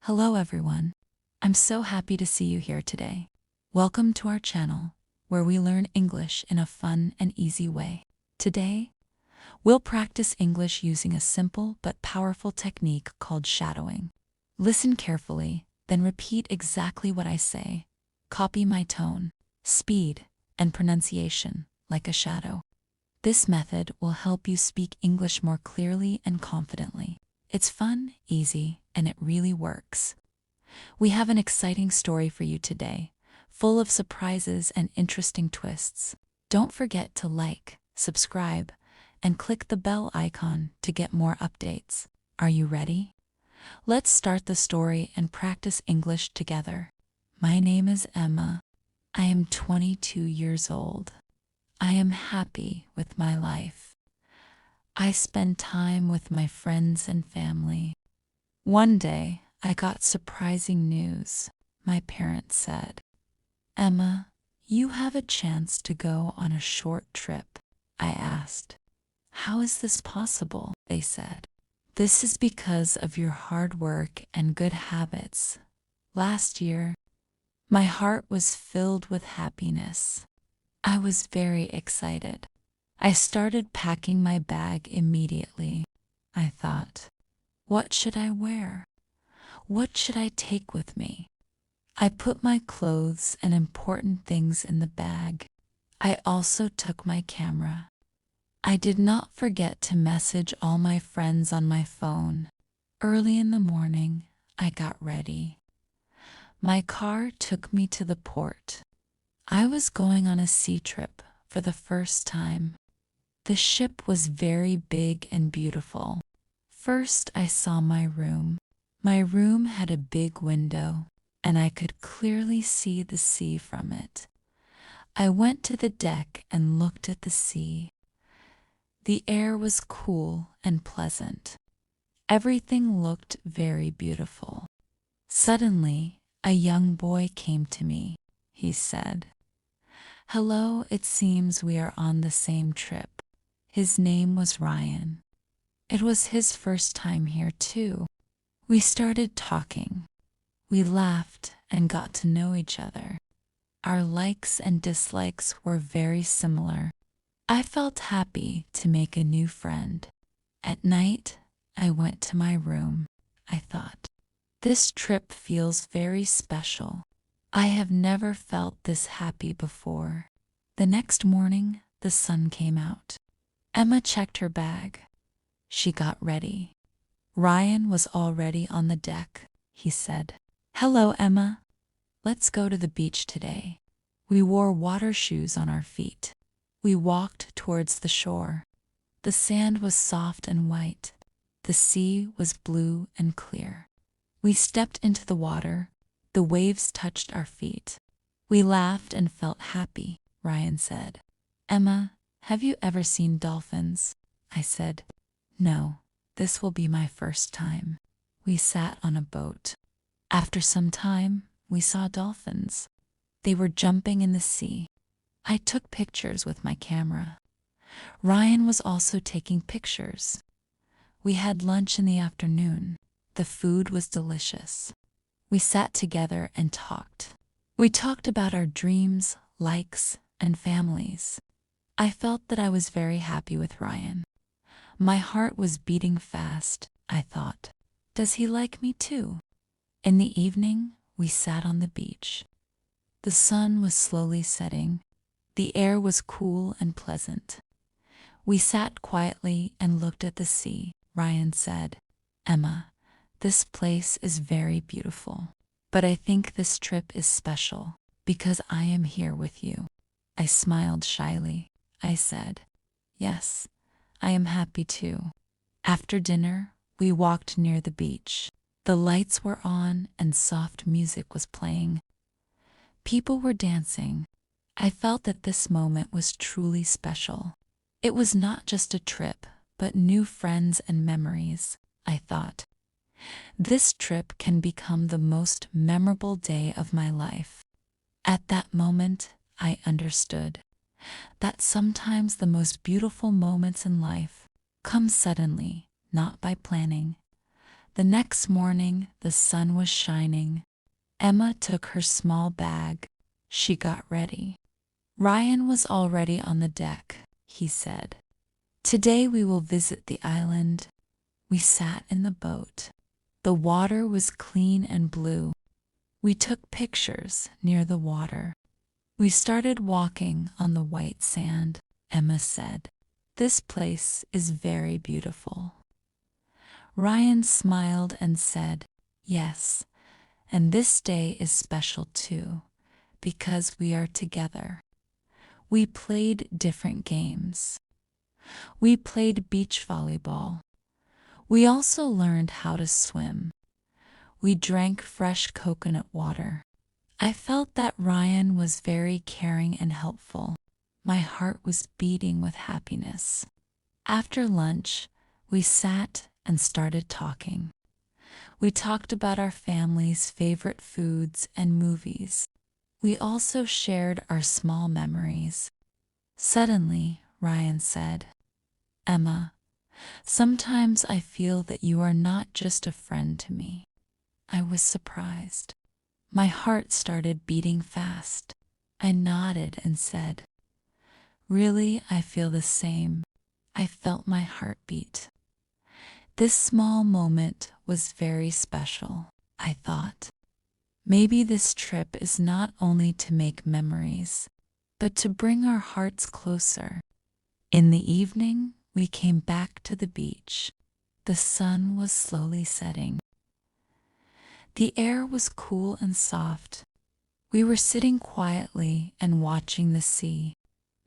Hello everyone. I'm so happy to see you here today. Welcome to our channel, where we learn English in a fun and easy way. Today, we'll practice English using a simple but powerful technique called shadowing. Listen carefully, then repeat exactly what I say. Copy my tone, speed, and pronunciation like a shadow. This method will help you speak English more clearly and confidently. It's fun, easy, and it really works. We have an exciting story for you today, full of surprises and interesting twists. Don't forget to like, subscribe, and click the bell icon to get more updates. Are you ready? Let's start the story and practice English together. My name is Emma. I am 22 years old. I am happy with my life. I spend time with my friends and family. One day, I got surprising news. My parents said, "Emma, you have a chance to go on a short trip." I asked, "How is this possible?" They said, "This is because of your hard work and good habits." Last year, my heart was filled with happiness. I was very excited. I started packing my bag immediately. I thought, what should I wear? What should I take with me? I put my clothes and important things in the bag. I also took my camera. I did not forget to message all my friends on my phone. Early in the morning, I got ready. My car took me to the port. I was going on a sea trip for the first time. The ship was very big and beautiful. First, I saw my room. My room had a big window, and I could clearly see the sea from it. I went to the deck and looked at the sea. The air was cool and pleasant. Everything looked very beautiful. Suddenly, a young boy came to me. He said, "Hello, it seems we are on the same trip." His name was Ryan. It was his first time here too. We started talking. We laughed and got to know each other. Our likes and dislikes were very similar. I felt happy to make a new friend. At night, I went to my room. I thought, this trip feels very special. I have never felt this happy before. The next morning, the sun came out. Emma checked her bag. She got ready. Ryan was already on the deck. He said, "Hello, Emma. Let's go to the beach today." We wore water shoes on our feet. We walked towards the shore. The sand was soft and white. The sea was blue and clear. We stepped into the water. The waves touched our feet. We laughed and felt happy. Ryan said, "Emma, have you ever seen dolphins?" I said, "No, this will be my first time." We sat on a boat. After some time, we saw dolphins. They were jumping in the sea. I took pictures with my camera. Ryan was also taking pictures. We had lunch in the afternoon. The food was delicious. We sat together and talked. We talked about our dreams, likes, and families. I felt that I was very happy with Ryan. My heart was beating fast. I thought, does he like me too? In the evening, we sat on the beach. The sun was slowly setting. The air was cool and pleasant. We sat quietly and looked at the sea. Ryan said, "Emma, this place is very beautiful, but I think this trip is special because I am here with you." I smiled shyly. I said, "Yes, I am happy too." After dinner, we walked near the beach. The lights were on and soft music was playing. People were dancing. I felt that this moment was truly special. It was not just a trip, but new friends and memories. I thought, this trip can become the most memorable day of my life. At that moment, I understood that sometimes the most beautiful moments in life come suddenly, not by planning. The next morning, the sun was shining. Emma took her small bag. She got ready. Ryan was already on the deck. He said, "Today we will visit the island." We sat in the boat. The water was clean and blue. We took pictures near the water. We started walking on the white sand. Emma said, "This place is very beautiful." Ryan smiled and said, "Yes, and this day is special too, because we are together." We played different games. We played beach volleyball. We also learned how to swim. We drank fresh coconut water. I felt that Ryan was very caring and helpful. My heart was beating with happiness. After lunch, we sat and started talking. We talked about our family's favorite foods and movies. We also shared our small memories. Suddenly, Ryan said, "Emma, sometimes I feel that you are not just a friend to me." I was surprised. My heart started beating fast. I nodded and said, "Really, I feel the same." I felt my heart beat. This small moment was very special, I thought. Maybe this trip is not only to make memories, but to bring our hearts closer. In the evening, we came back to the beach. The sun was slowly setting. The air was cool and soft. We were sitting quietly and watching the sea.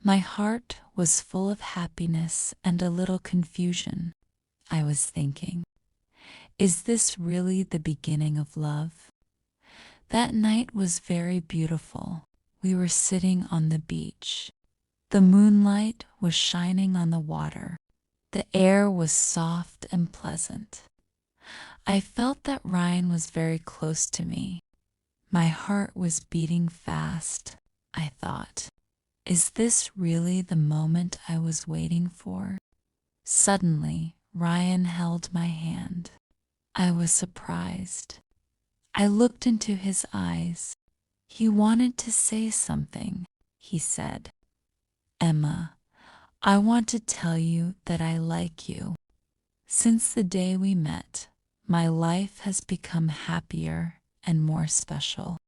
My heart was full of happiness and a little confusion. I was thinking, is this really the beginning of love? That night was very beautiful. We were sitting on the beach. The moonlight was shining on the water. The air was soft and pleasant. I felt that Ryan was very close to me. My heart was beating fast. I thought, is this really the moment I was waiting for? Suddenly, Ryan held my hand. I was surprised. I looked into his eyes. He wanted to say something. He said, "Emma, I want to tell you that I like you. Since the day we met, my life has become happier and more special."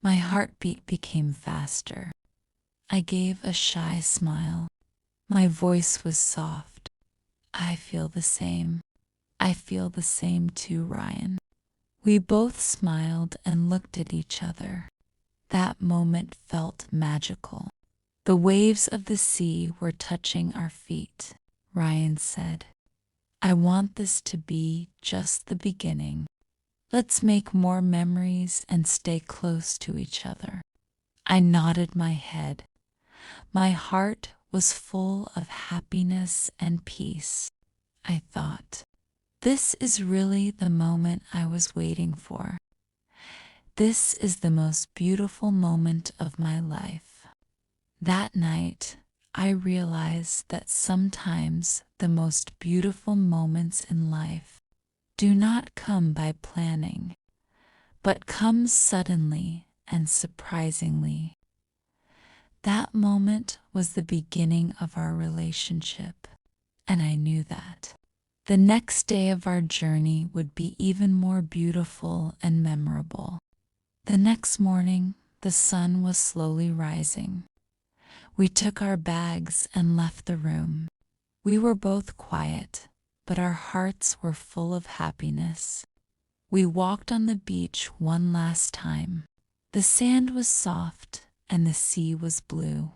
My heartbeat became faster. I gave a shy smile. My voice was soft. "I feel the same." "I feel the same too, Ryan." We both smiled and looked at each other. That moment felt magical. The waves of the sea were touching our feet. Ryan said, "I want this to be just the beginning. Let's make more memories and stay close to each other." I nodded my head. My heart was full of happiness and peace. I thought, this is really the moment I was waiting for. This is the most beautiful moment of my life. That night, I realized that sometimes the most beautiful moments in life do not come by planning, but come suddenly and surprisingly. That moment was the beginning of our relationship, and I knew that. The next day of our journey would be even more beautiful and memorable. The next morning, the sun was slowly rising. We took our bags and left the room. We were both quiet, but our hearts were full of happiness. We walked on the beach one last time. The sand was soft and the sea was blue.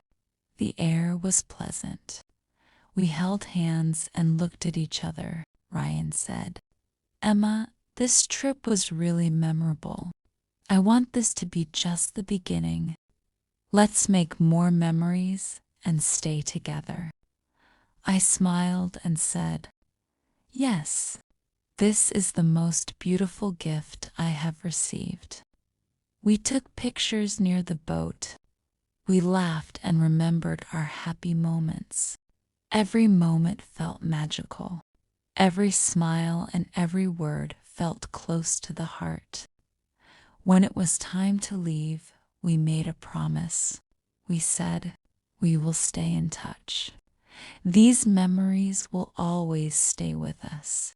The air was pleasant. We held hands and looked at each other. Ryan said, "Emma, this trip was really memorable. I want this to be just the beginning. Let's make more memories and stay together." I smiled and said, "Yes, this is the most beautiful gift I have received." We took pictures near the boat. We laughed and remembered our happy moments. Every moment felt magical. Every smile and every word felt close to the heart. When it was time to leave, we made a promise. We said, we will stay in touch. These memories will always stay with us.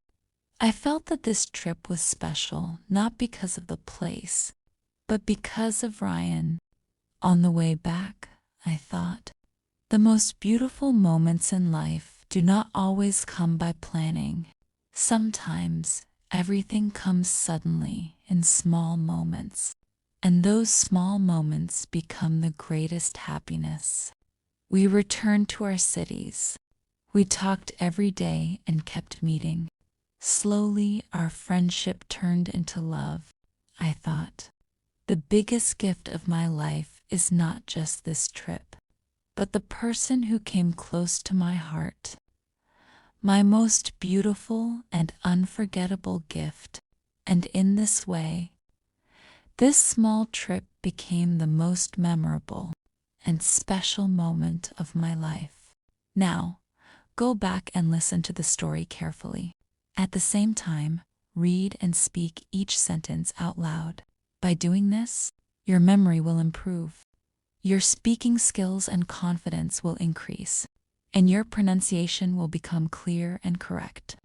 I felt that this trip was special, not because of the place, but because of Ryan. On the way back, I thought, the most beautiful moments in life do not always come by planning. Sometimes everything comes suddenly in small moments, and those small moments become the greatest happiness. We returned to our cities. We talked every day and kept meeting. Slowly, our friendship turned into love. I thought, the biggest gift of my life is not just this trip, but the person who came close to my heart. My most beautiful and unforgettable gift. And in this way, this small trip became the most memorable and special moment of my life. Now, go back and listen to the story carefully. At the same time, read and speak each sentence out loud. By doing this, your memory will improve, your speaking skills and confidence will increase, and your pronunciation will become clear and correct.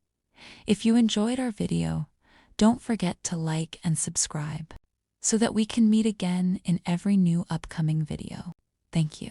If you enjoyed our video, don't forget to like and subscribe so that we can meet again in every new upcoming video. Thank you.